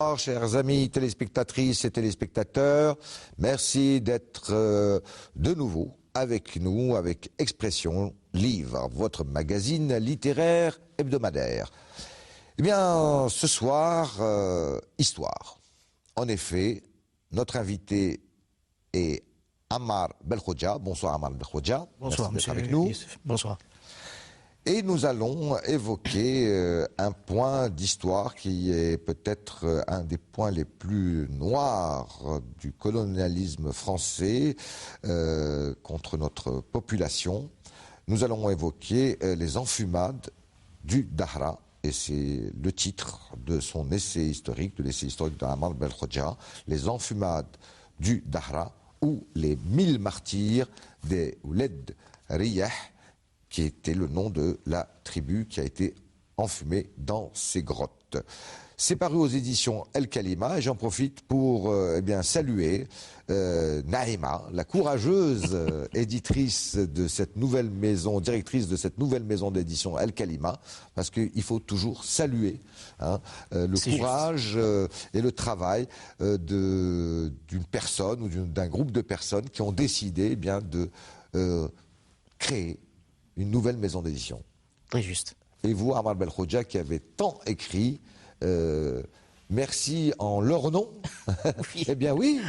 Bonsoir, chers amis téléspectatrices et téléspectateurs, merci d'être de nouveau avec nous, avec Expression Livre, votre magazine littéraire hebdomadaire. Eh bien, ce soir, histoire. En effet, notre invité est Ammar Belkhodja. Bonsoir Ammar Belkhodja. Bonsoir, merci monsieur d'être avec nous. Youssef. Bonsoir. Et nous allons évoquer un point d'histoire qui est peut-être un des points les plus noirs du colonialisme français contre notre population. Nous allons évoquer les enfumades du Dahra, et c'est le titre de son essai historique, de l'essai historique d'Ammar Belkhodja, les enfumades du Dahra, ou les 1000 martyrs des Ouled Riyah, qui était le nom de la tribu qui a été enfumée dans ces grottes. C'est paru aux éditions El Kalima et j'en profite pour saluer Naïma, la courageuse éditrice de cette nouvelle maison, directrice de cette nouvelle maison d'édition El Kalima, parce qu'il faut toujours saluer le courage et le travail d'une personne ou d'un groupe de personnes qui ont décidé de créer une nouvelle maison d'édition. Très juste. Et vous, Ammar Belkhodja, qui avez tant écrit, merci en leur nom, Oui. eh bien oui,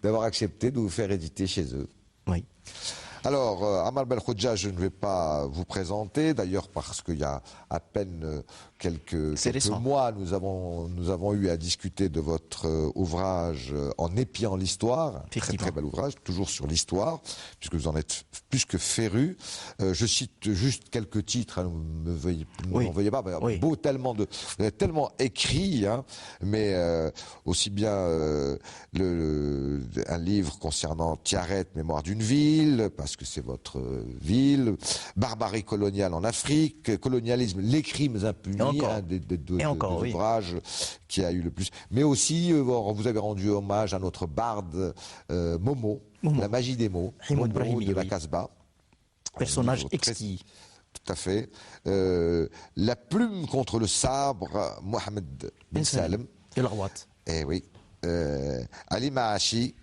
d'avoir accepté de vous faire éditer chez eux. Oui. Alors, Ammar Belkhodja, je ne vais pas vous présenter, d'ailleurs parce qu'il y a à peine quelques mois, nous avons eu à discuter de votre ouvrage En épiant l'histoire, très très bel ouvrage, toujours sur l'histoire, puisque vous en êtes plus que féru. Je cite juste quelques titres, ne m'en veuillez pas, Oui. beau, vous avez tellement écrit, mais aussi bien un livre concernant Tiaret, Mémoire d'une ville, parce que c'est votre ville, Barbarie coloniale en Afrique, Colonialisme, les crimes impunis, un des deux ouvrages qui a eu le plus. Mais aussi, vous avez rendu hommage à notre barde Momo, la magie des mots, Momo de la Casbah. Personnage exquis. Tout à fait. La plume contre le sabre, Mohamed Ben Salem. Et l'Arwat. Eh oui. Ali Maashi,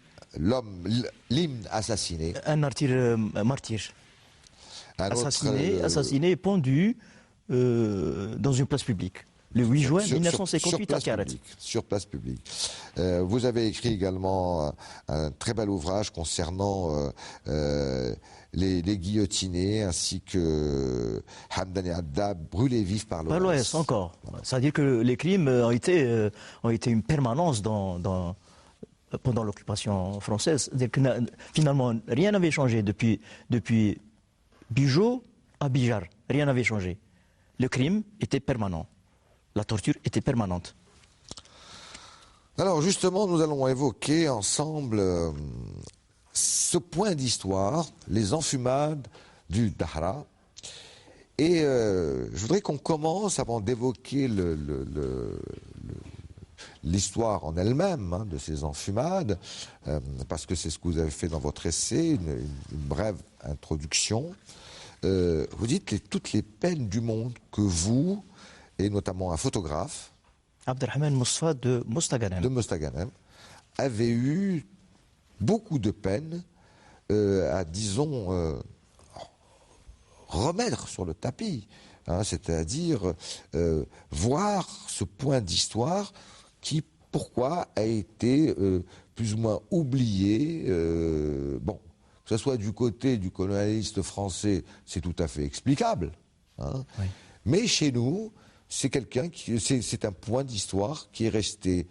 l'hymne assassiné. Un martyr. Assassiné et pendu dans une place publique. Le 8 juin 1958 à Tiaret. Sur place publique. Vous avez écrit également un très bel ouvrage concernant les guillotinés ainsi que Hamdan et Adda brûlés vifs par l'OS. Par l'OS encore. Voilà. C'est-à-dire que les crimes ont été une permanence pendant l'occupation française. Finalement, rien n'avait changé depuis Bugeaud à Bijar. Rien n'avait changé. Le crime était permanent. La torture était permanente. Alors justement, nous allons évoquer ensemble ce point d'histoire, les enfumades du Dahra. Et je voudrais qu'on commence, avant d'évoquer l'histoire en elle-même de ces enfumades, parce que c'est ce que vous avez fait dans votre essai, une brève introduction. Vous dites toutes les peines du monde que vous, et notamment un photographe, Abdelrahman Mousfa de Mostaganem, avez eu beaucoup de peine à, disons, remettre sur le tapis, c'est-à-dire voir ce point d'histoire qui, pourquoi, a été plus ou moins oublié. Que ce soit du côté du colonialiste français, c'est tout à fait explicable. Oui. Mais chez nous, c'est un point d'histoire qui est resté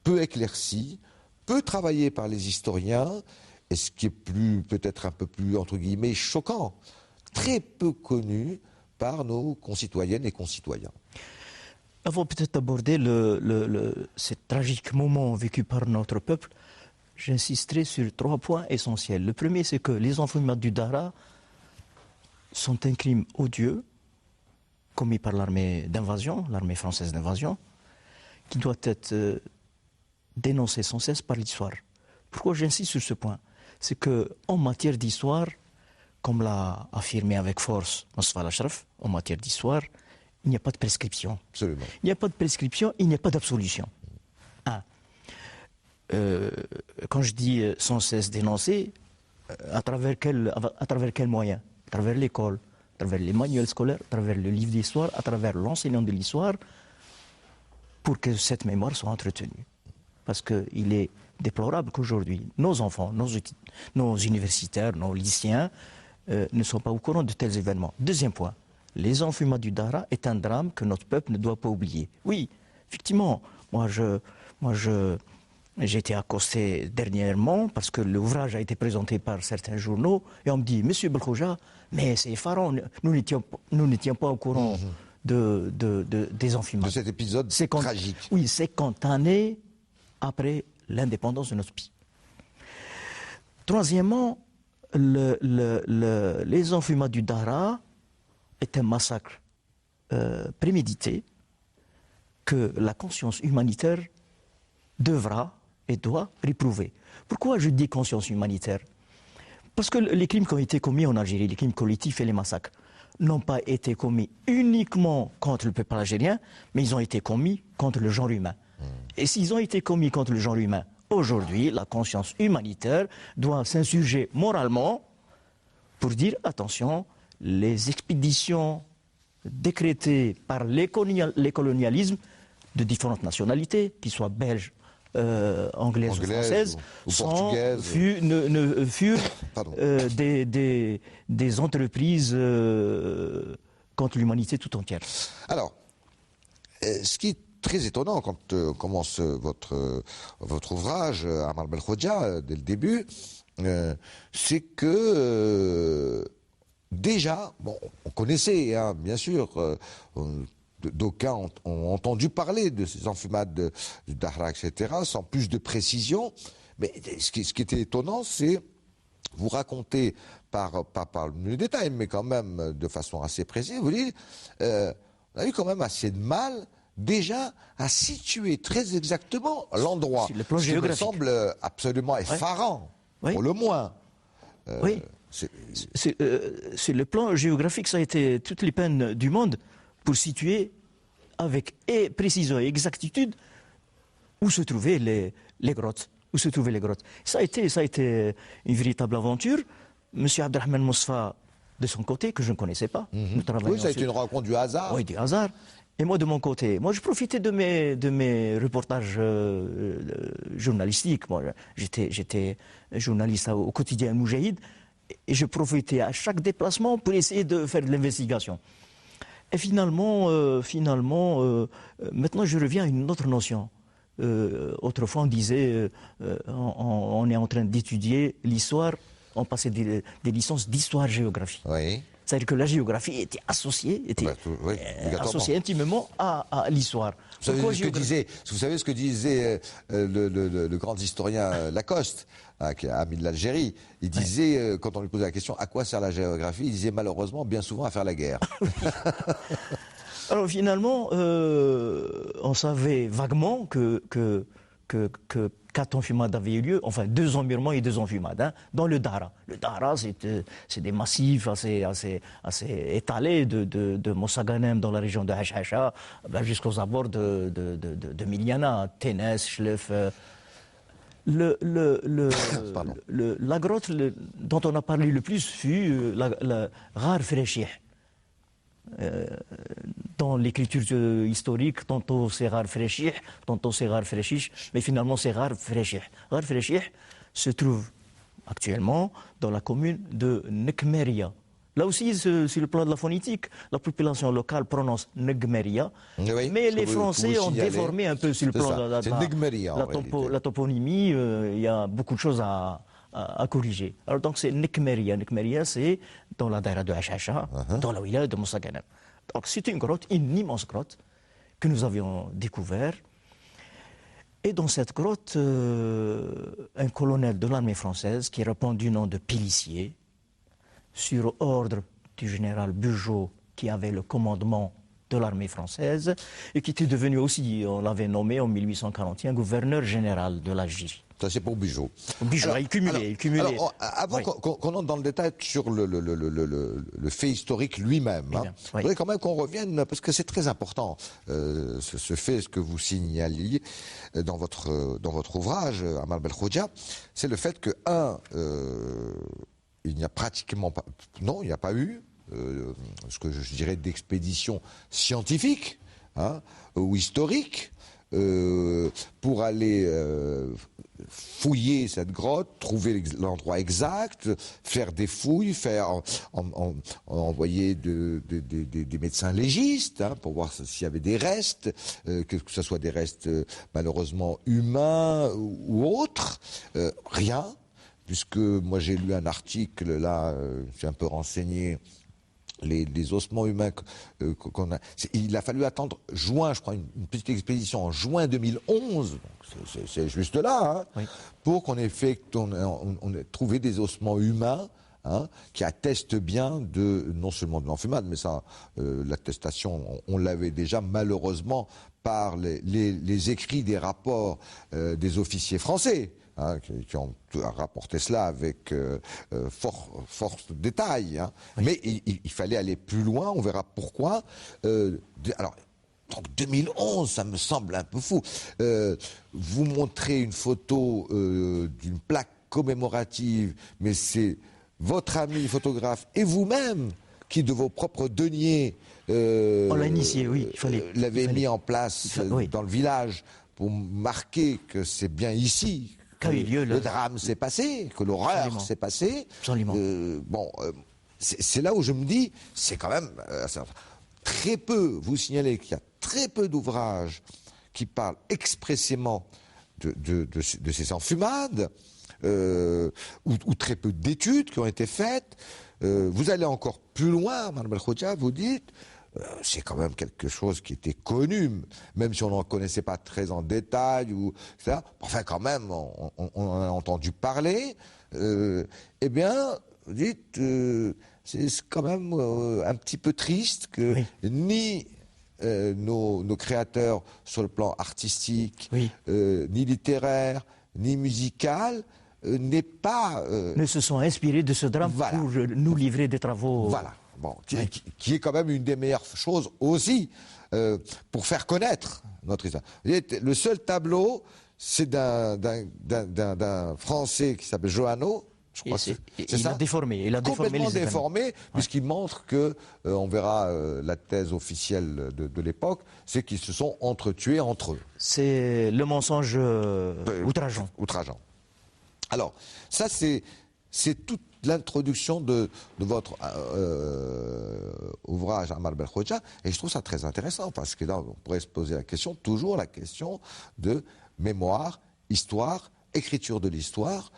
peu éclairci, peu travaillé par les historiens, et ce qui est peut-être un peu plus, entre guillemets, choquant, très peu connu par nos concitoyennes et concitoyens. Avant peut-être d'aborder ce tragique moment vécu par notre peuple, j'insisterai sur 3 points essentiels. Le premier, c'est que les enfumades du Dahra sont un crime odieux, commis par l'armée d'invasion, l'armée française d'invasion, qui doit être dénoncé sans cesse par l'histoire. Pourquoi j'insiste sur ce point? C'est qu'en matière d'histoire, comme l'a affirmé avec force Moustapha Al-Ashraf, en matière d'histoire, il n'y a pas de prescription. Absolument. Il n'y a pas de prescription, il n'y a pas d'absolution. Un. Quand je dis sans cesse dénoncer, à travers quel moyen? À travers l'école, à travers les manuels scolaires, à travers le livre d'histoire, à travers l'enseignant de l'histoire, pour que cette mémoire soit entretenue. Parce qu'il est déplorable qu'aujourd'hui, nos enfants, nos universitaires, nos lycéens ne sont pas au courant de tels événements. Deuxième point, les enfumats du Dahra est un drame que notre peuple ne doit pas oublier. Oui, effectivement, moi j'ai été accosté dernièrement parce que l'ouvrage a été présenté par certains journaux et on me dit, Monsieur Belkhoja, mais c'est effarant, nous n'étions pas au courant des enfumats. De cet épisode tragique. Oui, 50 années après l'indépendance de notre pays. Troisièmement, les enfumats du Dahra est un massacre prémédité que la conscience humanitaire devra et doit réprouver. Pourquoi je dis conscience humanitaire? Parce que les crimes qui ont été commis en Algérie, les crimes collectifs et les massacres, n'ont pas été commis uniquement contre le peuple algérien, mais ils ont été commis contre le genre humain. Et s'ils ont été commis contre le genre humain, aujourd'hui, la conscience humanitaire doit s'insurger moralement pour dire, attention, les expéditions décrétées par les colonialismes de différentes nationalités, qu'ils soient belges, anglaises ou françaises, ou portugaises, furent des entreprises contre l'humanité tout entière. Alors, ce qui est très étonnant quand commence votre ouvrage, Amar Belkhoja, dès le début, c'est que déjà, bon, on connaissait, hein, bien sûr, d'aucuns ont entendu parler de ces enfumades du Dahra, etc., sans plus de précision. Mais ce qui était étonnant, c'est vous racontez, pas par le détail, mais quand même de façon assez précise, vous dites, on a eu quand même assez de mal déjà à situer très exactement l'endroit. Le plan géographique. Ce qui me semble absolument effarant, pour le moins. Oui. C'est le plan géographique, ça a été toutes les peines du monde pour situer avec précision et exactitude où se trouvaient les grottes. Ça a été une véritable aventure. Monsieur Abdelrahman Mousfa, de son côté, que je ne connaissais pas. Oui, ça a été une rencontre du hasard. Oui, du hasard. Et moi, de mon côté, je profitais de mes reportages journalistiques. Moi, j'étais journaliste au quotidien Moujahid, et je profitais à chaque déplacement pour essayer de faire de l'investigation. Et finalement, maintenant, je reviens à une autre notion. Autrefois, on disait, on est en train d'étudier l'histoire, on passait des licences d'histoire-géographie. Oui. C'est-à-dire que la géographie était associée, associée intimement à l'histoire. Vous savez ce que disait le grand historien Lacoste, qui est ami de l'Algérie. Il disait, quand on lui posait la question, à quoi sert la géographie? Il disait malheureusement bien souvent à faire la guerre. Alors finalement, on savait vaguement que 4 enfumades avaient eu lieu, enfin 2 emmurements et 2 enfumades, dans le Dahra. Le Dahra, c'est des massifs assez étalés de Mossaganem dans la région de Hachhacha, jusqu'aux abords de Miliana, Ténès, Chlef. La grotte dont on a parlé le plus fut la Ghar Freshih. Dans l'écriture historique, tantôt c'est Ghar Freshih, tantôt c'est Ghar Freshish, mais finalement c'est Ghar Freshih. Ghar Freshih se trouve actuellement dans la commune de Nekmeria. Là aussi, sur le plan de la phonétique, la population locale prononce Negmeria, mais les Français ont déformé un peu sur le plan de la toponymie. Il y a beaucoup de choses à corriger. Alors donc c'est Nekmeria. Nekmeria, c'est dans la daïra de Hachhacha, dans la wilaya de Mossaganem. Donc c'est une grotte, une immense grotte que nous avions découverte. Et dans cette grotte, un colonel de l'armée française qui répond du nom de Pélissier, sur ordre du général Bugeaud qui avait le commandement de l'armée française et qui était devenu aussi, on l'avait nommé en 1841, gouverneur général de l'Algérie. Ça, c'est pour Bugeaud. Bugeaud, il cumulait. Alors, avant qu'on entre dans le détail sur le fait historique lui-même, je voudrais quand même qu'on revienne, parce que c'est très important, ce fait, ce que vous signaliez dans votre ouvrage, Amar Belkhodja, c'est le fait que, il n'y a pratiquement pas, non, il n'y a pas eu, ce que je dirais d'expédition scientifique, ou historique, pour aller fouiller cette grotte, trouver l'endroit exact, faire des fouilles, envoyer des médecins légistes pour voir s'il y avait des restes, que ce soit des restes malheureusement humains ou autres. Rien, puisque moi j'ai lu un article, là, je suis un peu renseigné, les ossements humains qu'on a. Il a fallu attendre juin, je crois, une petite expédition en juin 2011, donc c'est juste là, pour qu'on ait on ait trouvé des ossements humains qui attestent bien non seulement de l'enfumade, mais ça, l'attestation, on l'avait déjà malheureusement par les écrits des rapports des officiers français. Qui ont rapporté cela avec fort détail. Oui. Mais il fallait aller plus loin, on verra pourquoi. Alors, donc 2011, ça me semble un peu fou. Vous montrez une photo d'une plaque commémorative, mais c'est votre ami photographe et vous-même qui, de vos propres deniers, on l'a initié, oui. L'avez mis en place dans le village pour marquer que c'est bien ici le drame s'est passé, que l'horreur s'est passée. Absolument. C'est là où je me dis, c'est quand même très peu, vous signalez qu'il y a très peu d'ouvrages qui parlent expressément de ces enfumades, ou très peu d'études qui ont été faites. Vous allez encore plus loin, Mme Belkhodja, vous dites, c'est quand même quelque chose qui était connu, même si on n'en connaissait pas très en détail, etc. Enfin, quand même, on en a entendu parler. Eh bien, vous dites, c'est quand même un petit peu triste que ni nos créateurs sur le plan artistique, ni littéraire, ni musical, ne se sont inspirés de ce drame pour nous livrer des travaux. Voilà. Bon, qui est quand même une des meilleures choses aussi pour faire connaître notre histoire. Le seul tableau, c'est d'un Français qui s'appelle Johanneau, je crois. Il a déformé complètement déformé, puisqu'il montre que, on verra la thèse officielle de l'époque, c'est qu'ils se sont entretués entre eux. C'est le mensonge outrageant. Alors, ça c'est toute l'introduction de votre ouvrage Amar Belkhodja, et je trouve ça très intéressant, parce que là, on pourrait se poser toujours la question de mémoire, histoire, écriture de l'histoire,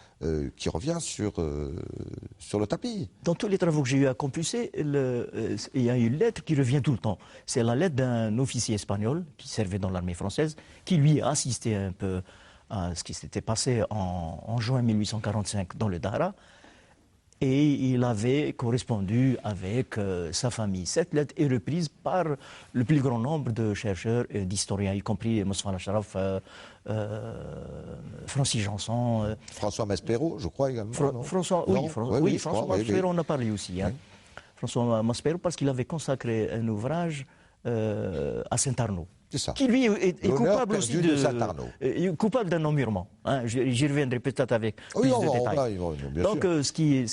qui revient sur le tapis. Dans tous les travaux que j'ai eu à compulser, il y a une lettre qui revient tout le temps. C'est la lettre d'un officier espagnol qui servait dans l'armée française, qui lui a assisté un peu à ce qui s'était passé en juin 1845 dans le Dahra. Et il avait correspondu avec sa famille. Cette lettre est reprise par le plus grand nombre de chercheurs et d'historiens, y compris Moustapha Al-Sharaf, Francis Janson. François Maspero, je crois également. François Maspero, on a parlé aussi. François Maspero, parce qu'il avait consacré un ouvrage à Saint-Arnaud. Qui lui est coupable aussi coupable d'un emmurement. J'y reviendrai peut-être avec plus de détails. Donc ce qui est,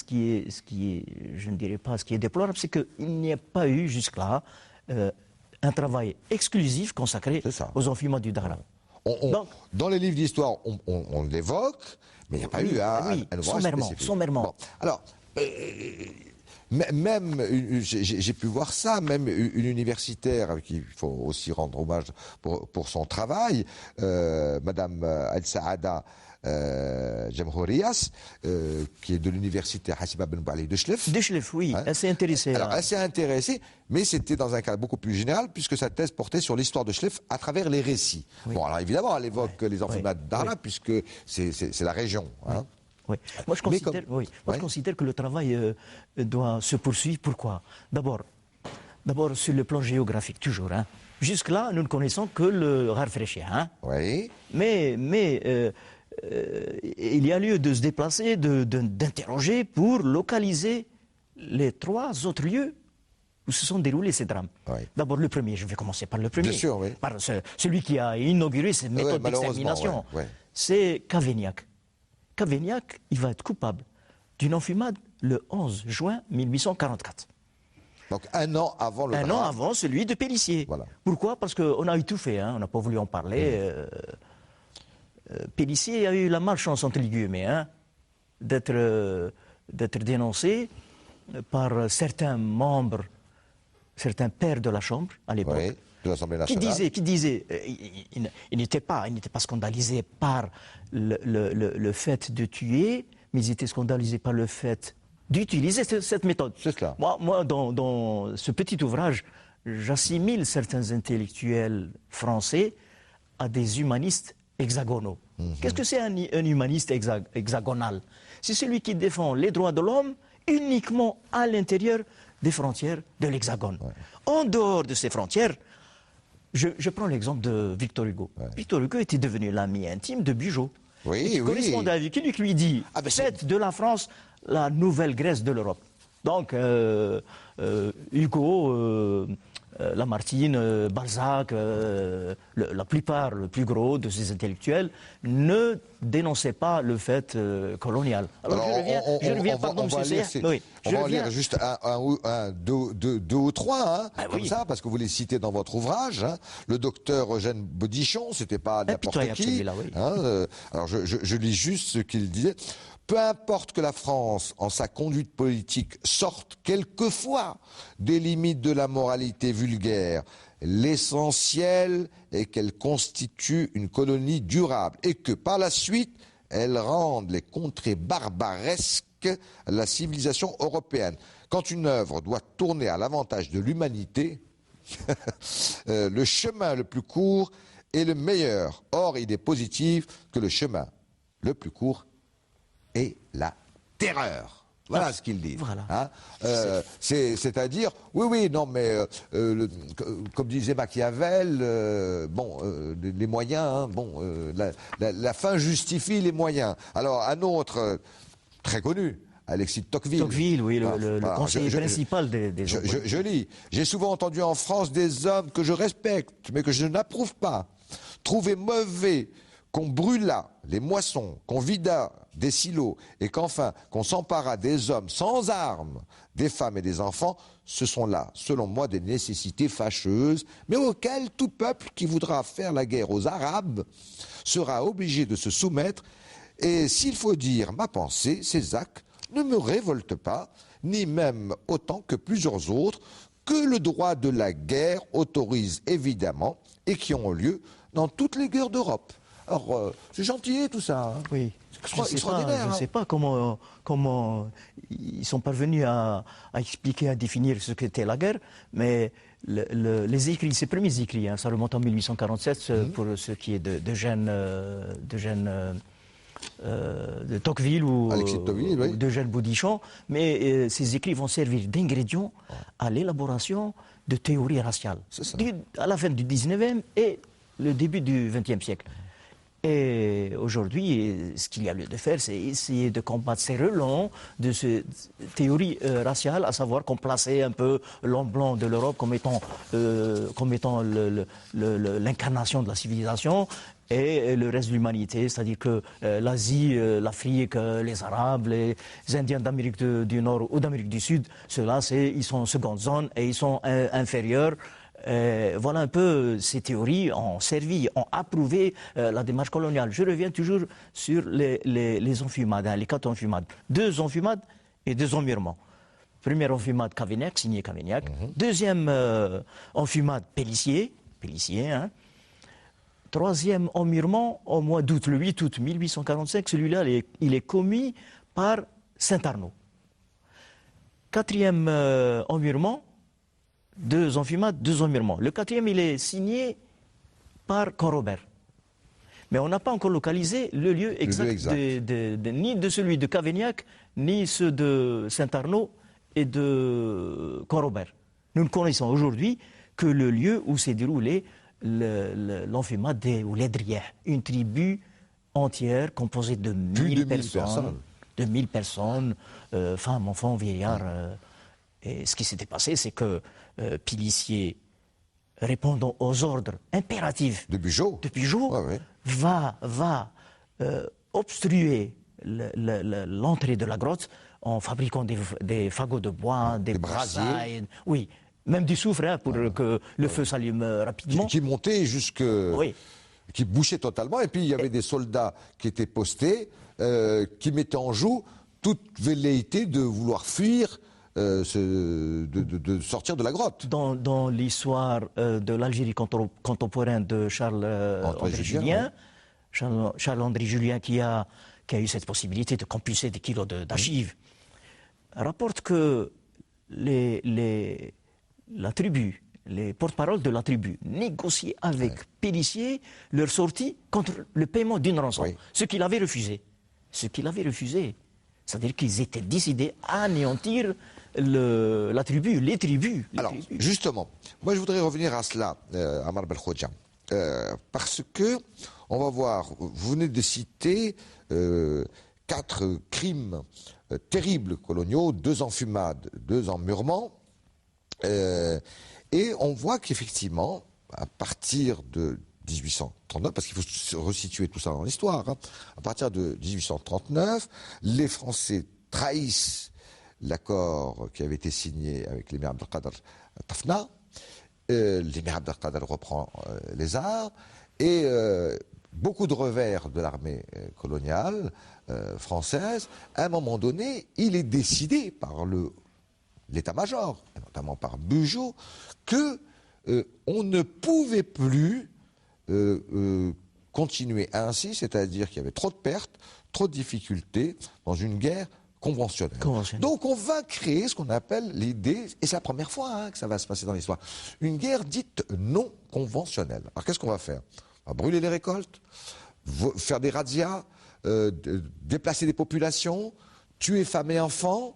je ne dirais pas ce qui est déplorable, c'est qu'il n'y a pas eu jusque-là un travail exclusif consacré aux enfumades du Dahra. Dans les livres d'histoire, on l'évoque, mais il n'y a pas eu un ouvrage spécifique. Sommairement. Bon. Alors, même, j'ai pu voir ça, même une universitaire à qui il faut aussi rendre hommage pour son travail, Madame Al-Saada Jamhourias, qui est de l'université Hassiba Ben Bali de Chlef. De Chlef, oui, elle s'est intéressée. Alors, elle s'est intéressée, mais c'était dans un cadre beaucoup plus général, puisque sa thèse portait sur l'histoire de Chlef à travers les récits. Bon, alors évidemment, elle évoque les enfumades d'Arla, puisque c'est la région. Oui. Moi, je considère que le travail doit se poursuivre. Pourquoi ? D'abord, D'abord, sur le plan géographique, toujours. Hein. Jusque-là, nous ne connaissons que le Harfrecha. Hein. Oui. Mais il y a lieu de se déplacer, d'interroger pour localiser les 3 autres lieux où se sont déroulés ces drames. Oui. D'abord, le premier, je vais commencer par le premier. Bien sûr, oui. Par celui qui a inauguré cette méthode d'extermination. Ouais. C'est Cavaignac. Cavaignac, il va être coupable d'une enfumade le 11 juin 1844. Donc un an avant le drame. Un an avant celui de Pélissier. Voilà. Pourquoi? Parce qu'on a eu tout fait, hein. On n'a pas voulu en parler. Pélissier a eu la malchance, entre guillemets, hein, d'être dénoncé par certains membres, certains pères de la Chambre à l'époque. Oui, de l'Assemblée nationale. Qui disaient, ils n'étaient pas scandalisés par le fait de tuer, mais ils étaient scandalisés par le fait d'utiliser cette méthode. C'est cela. Moi, dans ce petit ouvrage, j'assimile certains intellectuels français à des humanistes hexagonaux. Qu'est-ce que c'est un humaniste hexagonal? C'est celui qui défend les droits de l'homme uniquement à l'intérieur des frontières de l'Hexagone. Ouais. En dehors de ces frontières, je prends l'exemple de Victor Hugo. Ouais. Victor Hugo était devenu l'ami intime de Bugeaud. Oui, il correspondait avec lui, qui lui dit faites de la France la nouvelle Grèce de l'Europe. Donc, Hugo, Lamartine, Balzac, la plupart, le plus gros de ces intellectuels, ne dénonçaient pas le fait colonial. Alors je reviens, pardon, monsieur Seyer. Oui, on va en lire juste deux ou trois, hein, comme ça, parce que vous les citez dans votre ouvrage. Hein. Le docteur Eugène Bodichon, c'était pas n'importe qui. Là, oui. Hein, alors je lis juste ce qu'il disait. Peu importe que la France, en sa conduite politique, sorte quelquefois des limites de la moralité vulgaire, l'essentiel est qu'elle constitue une colonie durable et que, par la suite, elle rende les contrées barbaresques à la civilisation européenne. Quand une œuvre doit tourner à l'avantage de l'humanité, le chemin le plus court est le meilleur. Or, il est positif que le chemin le plus court et la terreur. Voilà ce qu'ils disent. Voilà. Hein, c'est-à-dire, oui, non, mais comme disait Machiavel, les moyens, la fin justifie les moyens. Alors, un autre très connu, Alexis de Tocqueville. Tocqueville, oui, le conseiller principal des je lis. J'ai souvent entendu en France des hommes que je respecte, mais que je n'approuve pas, trouver mauvais qu'on brûlât les moissons, qu'on vidât des silos et qu'enfin qu'on s'emparât des hommes sans armes, des femmes et des enfants, ce sont là, selon moi, des nécessités fâcheuses, mais auxquelles tout peuple qui voudra faire la guerre aux Arabes sera obligé de se soumettre. Et s'il faut dire ma pensée, ces actes ne me révoltent pas, ni même autant que plusieurs autres, que le droit de la guerre autorise évidemment et qui ont lieu dans toutes les guerres d'Europe. Alors, c'est gentil tout ça. Hein. Oui. Je ne sais pas comment ils sont parvenus à expliquer, à définir ce qu'était la guerre, mais les écrits, ces premiers écrits, hein, ça remonte en 1847 pour ce qui est de Tocqueville ou d'Eugène Bodichon, mais ces écrits vont servir d'ingrédients à l'élaboration de théories raciales à la fin du 19e et le début du 20e siècle. Et aujourd'hui, ce qu'il y a lieu de faire, c'est essayer de combattre ces relents de ces théories raciales, à savoir qu'on plaçait un peu l'homme blanc de l'Europe comme étant l'incarnation de la civilisation et le reste de l'humanité, c'est-à-dire que l'Asie, l'Afrique, les Arabes, les Indiens d'Amérique du Nord ou d'Amérique du Sud, ceux-là, ils sont en seconde zone et ils sont inférieurs. Voilà un peu ces théories ont servi, ont approuvé la démarche coloniale. Je reviens toujours sur les enfumades, hein, les 4 enfumades. 2 enfumades et 2 emmurements. Première enfumade Cavaignac, signé Cavaignac. Deuxième enfumade Pélissier, hein. Troisième emmurement au mois d'août, le 8 août 1845, celui-là il est commis par Saint-Arnaud. 4e emmurement, 2 enfumades, 2 emmurements. Le 4e, il est signé par Corobert. Mais on n'a pas encore localisé le lieu exact, ni de celui de Cavaignac, ni ceux de Saint-Arnaud et de Corobert. Nous ne connaissons aujourd'hui que le lieu où s'est déroulé l'enfumade ou l'Edriyah, une tribu entière composée de 1000 personnes. De 1000 personnes, femmes, enfants, vieillards. Et ce qui s'était passé, c'est que Pélissier, répondant aux ordres impératifs de Bugeaud, va obstruer l'entrée de la grotte en fabriquant des fagots de bois, des brasiers. Oui, même du soufre pour que le feu s'allume rapidement. Qui montait jusque... Oui. Qui bouchait totalement. Et puis il y avait des soldats qui étaient postés, qui mettaient en joue toute velléité de vouloir fuir, de sortir de la grotte. Dans l'histoire de l'Algérie contemporaine de Charles-André Julien, Charles-André Julien qui a eu cette possibilité de compulser des kilos d'archives, rapporte que la tribu, les porte-paroles de la tribu, négociaient avec Pélissier leur sortie contre le paiement d'une rançon, ce qu'il avait refusé. C'est-à-dire qu'ils étaient décidés à anéantir la tribu, les tribus. Alors, justement, moi je voudrais revenir à cela, Amar Belkhodja, parce que, on va voir, vous venez de citer 4 crimes terribles coloniaux, 2 enfumades, 2 emmurements, et on voit qu'effectivement, à partir de 1839, parce qu'il faut resituer tout ça dans l'histoire, hein, à partir de 1839, les Français trahissent l'accord qui avait été signé avec l'émir Abdelkader Tafna. L'émir Abdelkader reprend les armes et beaucoup de revers de l'armée coloniale française. À un moment donné, il est décidé par l'état-major, notamment par Bugeaud, que on ne pouvait plus continuer ainsi, c'est-à-dire qu'il y avait trop de pertes, trop de difficultés dans une guerre conventionnelle. Donc on va créer ce qu'on appelle l'idée, et c'est la première fois que ça va se passer dans l'histoire, une guerre dite non conventionnelle. Alors qu'est-ce qu'on va faire? On va brûler les récoltes, faire des razzias, déplacer des populations, tuer femmes et enfants,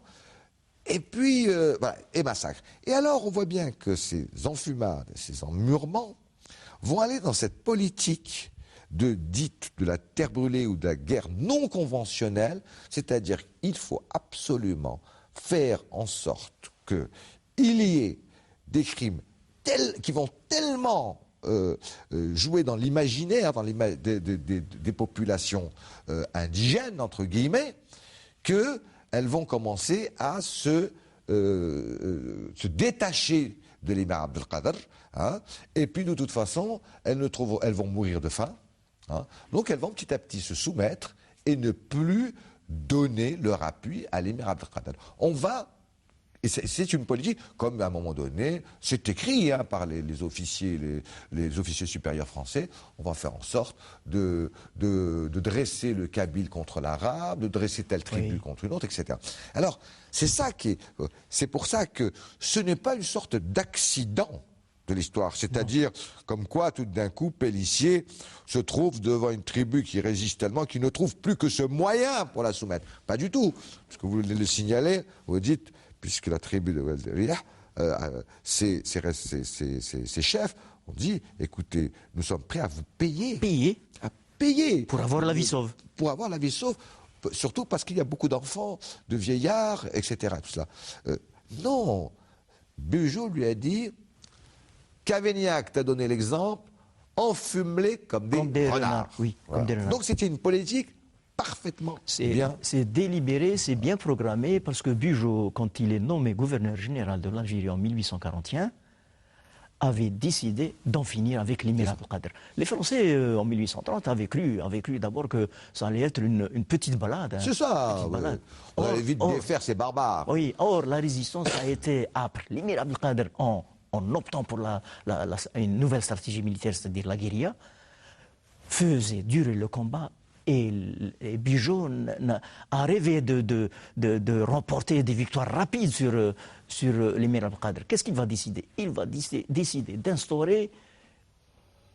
et puis, voilà, et massacre. Et alors on voit bien que ces enfumades, ces emmurements, vont aller dans cette politique dite de la terre brûlée ou de la guerre non conventionnelle, c'est-à-dire qu'il faut absolument faire en sorte qu'il y ait des crimes qui vont tellement jouer dans l'imaginaire, des populations indigènes, entre guillemets, qu'elles vont commencer à se détacher de l'émir Abdelkader, hein, et puis de toute façon, elles vont mourir de faim, hein, donc elles vont petit à petit se soumettre et ne plus donner leur appui à l'émir Abdelkader. Et c'est une politique, comme à un moment donné, c'est écrit par les officiers, les officiers supérieurs français, on va faire en sorte de dresser le Kabyle contre l'Arabe, de dresser telle tribu contre une autre, etc. Alors, c'est pour ça que ce n'est pas une sorte d'accident de l'histoire, c'est-à-dire comme quoi tout d'un coup Pélissier se trouve devant une tribu qui résiste tellement qu'il ne trouve plus que ce moyen pour la soumettre. Pas du tout, parce que vous le signalez, vous dites, puisque la tribu de Welderiyah, ses chefs ont dit, écoutez, nous sommes prêts à vous payer. À payer. Pour avoir la vie sauve. Pour avoir la vie sauve, surtout parce qu'il y a beaucoup d'enfants, de vieillards, etc. Tout cela. Non, Bugeaud lui a dit, Cavaignac t'a donné l'exemple, enfume-les comme des renards. Oui, voilà. comme des renards. Donc c'était une politique parfaitement bien. C'est délibéré, c'est bien programmé, parce que Bugeaud, quand il est nommé gouverneur général de l'Algérie en 1841, avait décidé d'en finir avec l'émir Abdelkader. Les Français, en 1830, avaient cru d'abord que ça allait être une petite balade. C'est ça. On allait vite défaire ces barbares. Oui, or la résistance a été âpre. L'émir Abdelkader, en optant pour une nouvelle stratégie militaire, c'est-à-dire la guérilla, faisait durer le combat. Et Bugeaud a rêvé de remporter des victoires rapides sur l'émir Abdelkader. Qu'est-ce qu'il va décider? Il va décider d'instaurer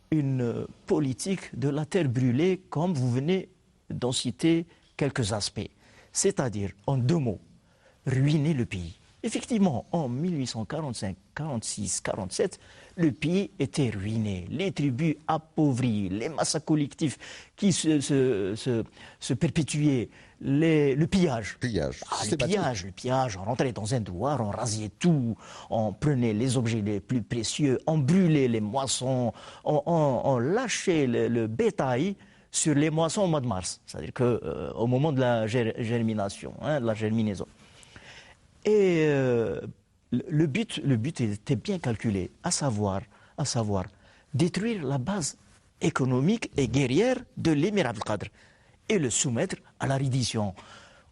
une politique de la terre brûlée, comme vous venez d'en citer quelques aspects. C'est-à-dire, en 2 mots, ruiner le pays. Effectivement, en 1845, 46, 47, le pays était ruiné. Les tribus appauvries, les massacres collectifs qui se perpétuaient, le pillage. Le pillage, on rentrait dans un douar, on rasait tout, on prenait les objets les plus précieux, on brûlait les moissons, on lâchait le bétail sur les moissons au mois de mars, c'est-à-dire qu'au moment de la germination, de la germinaison. Et le but était bien calculé, à savoir détruire la base économique et guerrière de l'émir Abdelkader et le soumettre à la reddition.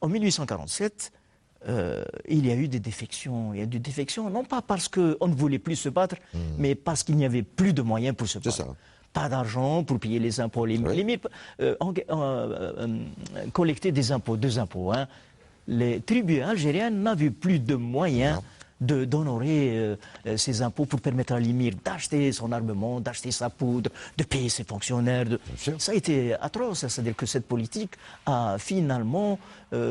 En 1847, il y a eu des défections. Il y a eu des défections, non pas parce qu'on ne voulait plus se battre, mais parce qu'il n'y avait plus de moyens pour se battre. Pas d'argent pour payer les impôts. L'émir collectait des impôts, deux impôts. Les tribus algériennes n'avaient plus de moyens d'honorer ces impôts pour permettre à l'émir d'acheter son armement, d'acheter sa poudre, de payer ses fonctionnaires. Ça a été atroce, c'est-à-dire que cette politique a finalement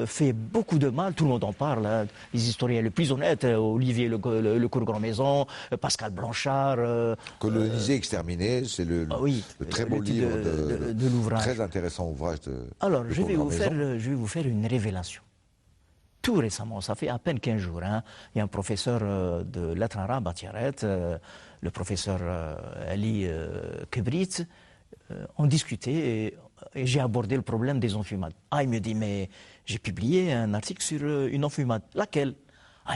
fait beaucoup de mal. Tout le monde en parle, les historiens les plus honnêtes, Olivier Lecourt-Grandmaison, Pascal Blanchard. Coloniser, exterminer, c'est le très beau livre de l'ouvrage. Très intéressant ouvrage de Alors, je vais vous faire une révélation. Tout récemment, ça fait à peine 15 jours, il y a un professeur de lettres arabes à Tiaret, le professeur Ali Kebrit, on discutait et j'ai abordé le problème des enfumades. Il me dit, mais j'ai publié un article sur une enfumade. Laquelle?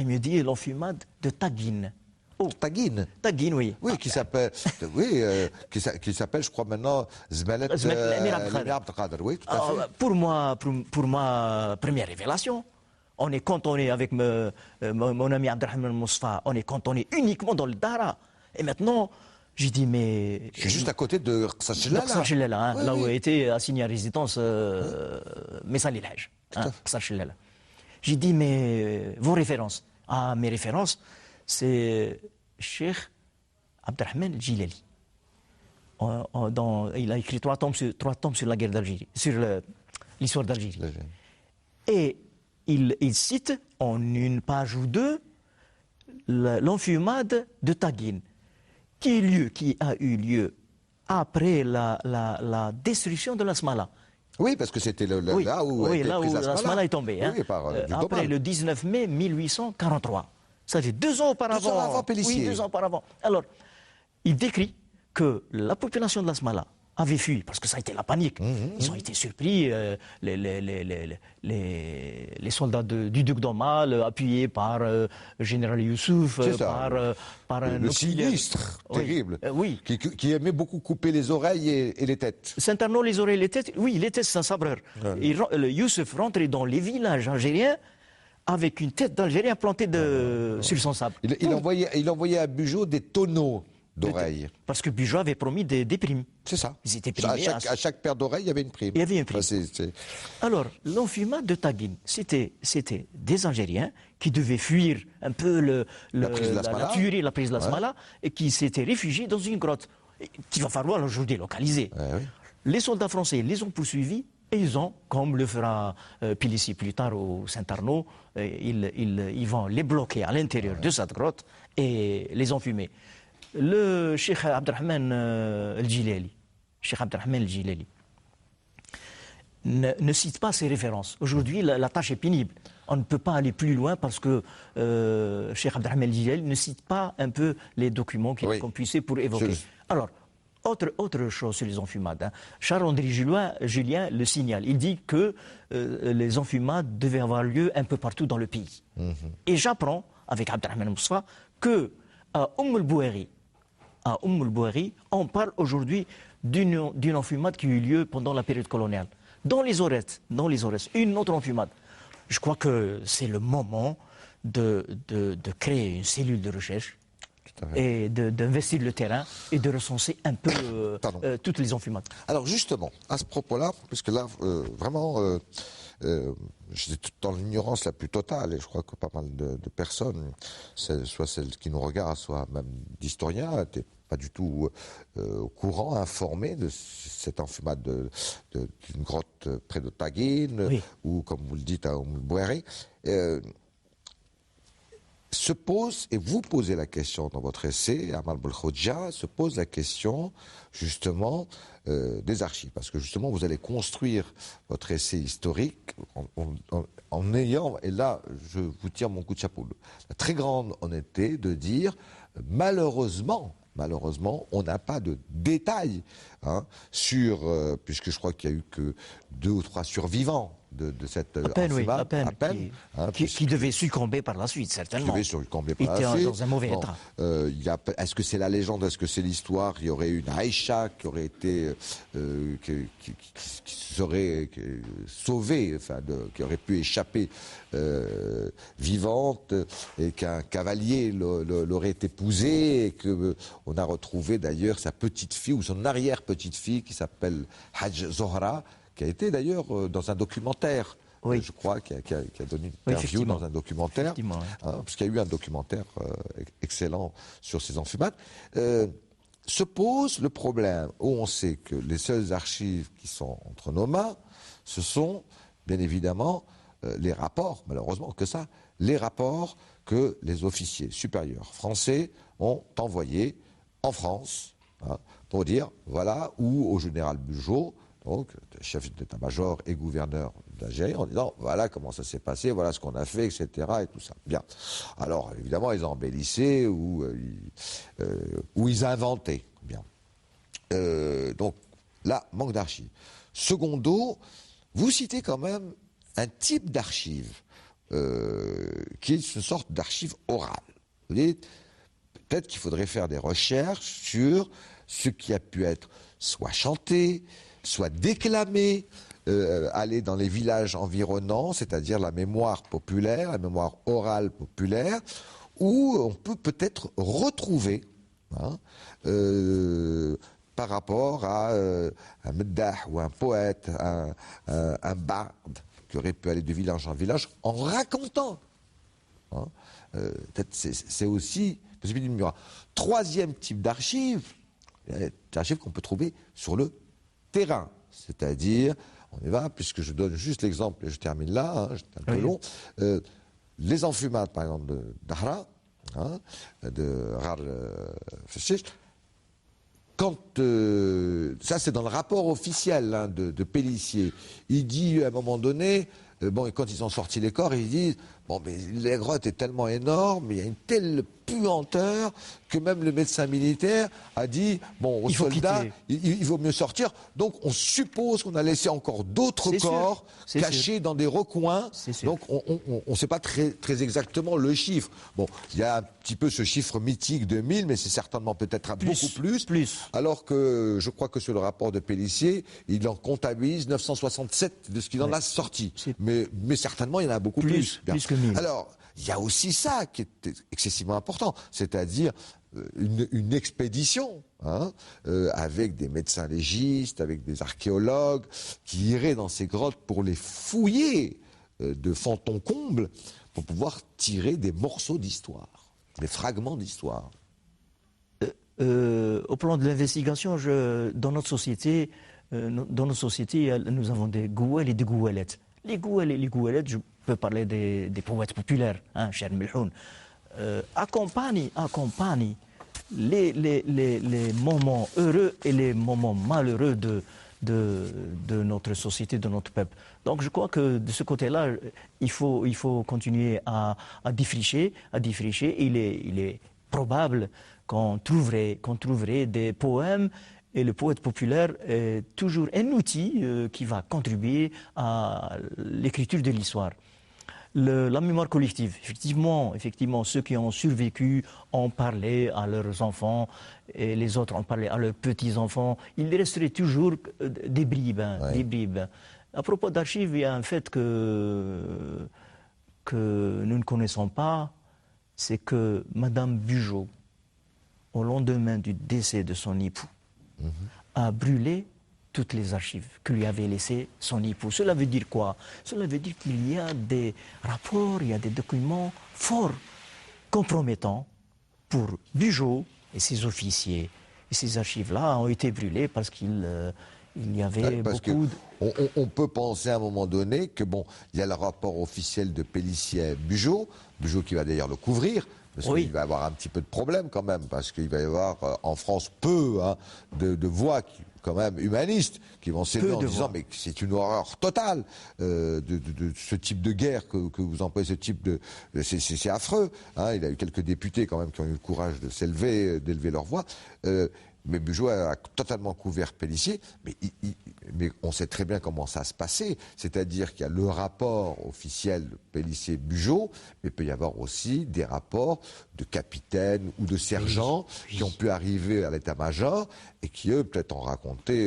Il me dit l'enfumade de Taguine. Taguine. Taguine, oui. Oui, qui s'appelle, je crois maintenant, Zmelet Abdelkader. Oui, tout à fait. Pour moi, première révélation. On est cantonné avec mon ami Abdelrahman Mousfa, on est cantonné uniquement dans le Dara. Et maintenant, j'ai dit, mais... C'est juste à côté de Qsar là où a été assigné à résidence Messal El Haj, Qsar. J'ai dit, mais vos références? Mes références, c'est Cheikh Abdelrahman El Jilali. Il a écrit 3 tomes sur la guerre d'Algérie, sur l'histoire d'Algérie. Et il cite en une page ou deux l'enfumade de Taguine, qui a eu lieu après la destruction de la Smala. Oui, parce que c'était là où la Smala est tombée. Après le 19 mai 1843. Ça fait 2 ans auparavant. 2 ans avant Pélissier. Oui, 2 ans auparavant. Alors, il décrit que la population de la Smala avait fui, parce que ça a été la panique. Ils ont été surpris, les soldats du duc d'Aumale, appuyés par le général Youssouf, par un le sinistre, terrible, qui aimait beaucoup couper les oreilles et les têtes. Saint-Arnaud, les oreilles et les têtes, oui, les têtes, c'est un sabreur. Youssouf rentrait dans les villages algériens avec une tête d'Algérien plantée sur son sable. Il envoyait à Bugeaud des tonneaux d'oreilles. Parce que Bugeaud avait promis des primes. C'est ça. Ils étaient primés. À chaque paire d'oreilles, il y avait une prime. Il y avait une prime. Alors, l'enfumade de Taguine, c'était des Algériens qui devaient fuir un peu la tuerie, la prise de la Smala, et qui s'étaient réfugiés dans une grotte, qu'il va falloir aujourd'hui localiser. Les soldats français les ont poursuivis, et ils ont, comme le fera Pélissier plus tard au Saint-Arnaud, ils vont les bloquer à l'intérieur de cette grotte et les enfumer. Le Cheikh Abdelrahman El Jilali ne cite pas ses références. Aujourd'hui, la tâche est pénible. On ne peut pas aller plus loin parce que Cheikh Abdelrahman El Jilali ne cite pas un peu les documents qu'on puisse pour évoquer. Alors, autre chose sur les enfumades. Charles-André Julien le signale. Il dit que les enfumades devaient avoir lieu un peu partout dans le pays. Et j'apprends, avec Abdelrahman Mousfa, que à Bouhari, on parle aujourd'hui d'une enfumade qui a eu lieu pendant la période coloniale. Dans les Aurès, une autre enfumade. Je crois que c'est le moment de créer une cellule de recherche et d'investir le terrain et de recenser un peu toutes les enfumades. Alors justement, à ce propos-là, puisque là, vraiment, j'étais dans l'ignorance la plus totale, et je crois que pas mal de personnes, soit celles qui nous regardent, soit même d'historiens, n'étaient pas du tout au courant, informés de cette enfumade d'une grotte près de Taguine, ou comme vous le dites, à Bouhari. se pose, et vous posez la question dans votre essai, Amal Belkhodja, se pose la question justement des archives. Parce que justement, vous allez construire votre essai historique en ayant, et là, je vous tire mon coup de chapeau, la très grande honnêteté de dire, malheureusement, on n'a pas de détails sur, puisque je crois qu'il y a eu que 2 ou 3 survivants de cette à peine, oui, enfumade, à peine, qui devait succomber par la suite, certainement. Qui devait succomber Il par était la suite. dans un mauvais état. Est-ce que c'est la légende, est-ce que c'est l'histoire? Il y aurait une Aïcha qui aurait été qui serait sauvée, qui aurait pu échapper vivante, et qu'un cavalier l'aurait épousée, et que on a retrouvé d'ailleurs sa petite fille ou son arrière-petite fille qui s'appelle Hajj Zohra, qui a été d'ailleurs dans un documentaire, oui. je crois, qui a donné une interview dans un documentaire, parce qu'il y a eu un documentaire excellent sur ces enfumades. Se pose le problème où on sait que les seules archives qui sont entre nos mains, ce sont bien évidemment les rapports, malheureusement que ça, les rapports que les officiers supérieurs français ont envoyés en France, pour dire, voilà, ou au général Bugeaud, donc chef d'état-major et gouverneur d'Algérie, en disant, voilà comment ça s'est passé, voilà ce qu'on a fait, etc., et tout ça. Bien. Alors, évidemment, ils embellissaient ou ils inventaient. Bien. Donc, là, manque d'archives. Secondo, vous citez quand même un type d'archive qui est une sorte d'archive orale. Vous dites, peut-être qu'il faudrait faire des recherches sur ce qui a pu être soit chanté, soit déclamé, aller dans les villages environnants, c'est-à-dire la mémoire populaire, la mémoire orale populaire, où on peut peut-être retrouver, par rapport à un meddah ou un poète, un barde, qui aurait pu aller de village en village en racontant. Peut-être c'est aussi possible d'une muraille. Troisième type d'archives, des archives qu'on peut trouver sur le terrain, c'est-à-dire, on y va, puisque je donne juste l'exemple, et je termine là, c'est un peu long, les enfumades, par exemple, de Dahra, de Rar Feshish, quand, ça c'est dans le rapport officiel de Pélissier, il dit à un moment donné, et quand ils ont sorti les corps, ils disent, mais la grotte est tellement énorme, il y a une telle puanteur que même le médecin militaire a dit, aux soldats, il vaut mieux sortir. Donc on suppose qu'on a laissé encore d'autres corps cachés dans des recoins. Donc on ne sait pas très, très exactement le chiffre. Il y a un petit peu ce chiffre mythique de 1000, mais c'est certainement peut-être beaucoup plus. Alors que je crois que sur le rapport de Pélissier, il en comptabilise 967 de ce qu'il en a sorti. Mais certainement, il y en a beaucoup plus. Plus que 1000. Alors, il y a aussi ça qui est excessivement important, c'est-à-dire une expédition avec des médecins légistes, avec des archéologues qui iraient dans ces grottes pour les fouiller de fond en comble pour pouvoir tirer des morceaux d'histoire, des fragments d'histoire. Au plan de l'investigation, dans notre société, nous avons des gouels et des gouelettes. Les gouels et les gouelettes, je peux parler des poètes populaires, Cher Melhoun, accompagnent les moments heureux et les moments malheureux de notre société, de notre peuple. Donc je crois que de ce côté-là, il faut continuer à défricher. Il est probable qu'on trouverait des poèmes. Et le poète populaire est toujours un outil qui va contribuer à l'écriture de l'histoire. La mémoire collective, effectivement, ceux qui ont survécu ont parlé à leurs enfants et les autres ont parlé à leurs petits-enfants. Il resterait toujours des bribes. Des bribes. À propos d'archives, il y a un fait que nous ne connaissons pas, c'est que Madame Bugeaud, au lendemain du décès de son époux, a brûlé toutes les archives que lui avait laissées son époux. Cela veut dire quoi? Cela veut dire qu'il y a des rapports, il y a des documents forts, compromettants pour Bugeaud et ses officiers. Et ces archives-là ont été brûlées parce qu'ils Il y avait Parce beaucoup... on peut penser à un moment donné que, bon, il y a le rapport officiel de Pélissier Bugeaud qui va d'ailleurs le couvrir, parce Oui. qu'il va avoir un petit peu de problème quand même, parce qu'il va y avoir en France peu de voix quand même humanistes qui vont s'élever en disant mais c'est une horreur totale de ce type de guerre que vous employez, ce type de... C'est affreux. Hein, il y a eu quelques députés quand même qui ont eu le courage de s'élever, d'élever leur voix. Mais Bugeaud a totalement couvert Pélissier, mais on sait très bien comment ça se passait, c'est-à-dire qu'il y a le rapport officiel Pélissier-Bugeaud, mais il peut y avoir aussi des rapports de capitaines ou de sergents qui ont pu arriver à l'état-major et qui, eux, peut-être ont raconté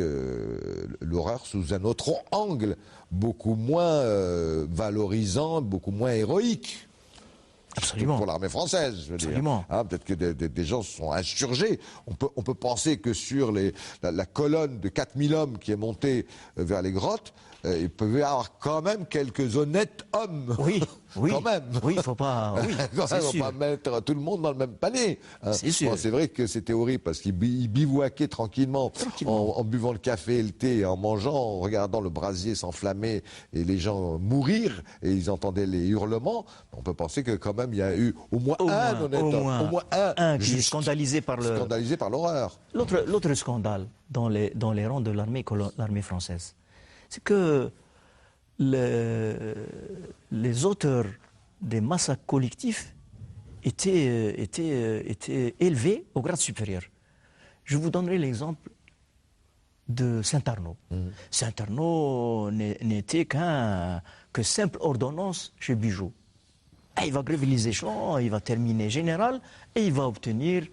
l'horreur sous un autre angle, beaucoup moins valorisant, beaucoup moins héroïque. Absolument. Pour l'armée française, je veux Absolument. dire. Hein, peut-être que des gens se sont insurgés. On peut penser que sur la colonne de 4000 hommes qui est montée vers les grottes, il peut y avoir quand même quelques honnêtes hommes. Oui, oui. Quand même. Oui, il ne faut pas... Oui, quand même, faut pas mettre tout le monde dans le même panier. Hein. C'est sûr. Bon, c'est vrai que c'était horrible parce qu'ils bivouaquaient tranquillement. En buvant le café et le thé, en mangeant, en regardant le brasier s'enflammer et les gens mourir, et ils entendaient les hurlements. On peut penser que quand même il y a eu au moins un honnête homme. Au moins un qui est scandalisé par l'horreur. L'autre scandale dans les rangs de l'armée française, c'est que les auteurs des massacres collectifs étaient élevés au grade supérieur. Je vous donnerai l'exemple de Saint-Arnaud. Saint-Arnaud n'était que simple ordonnance chez Bugeaud. Il va gréver les échelons, il va terminer général et il va obtenir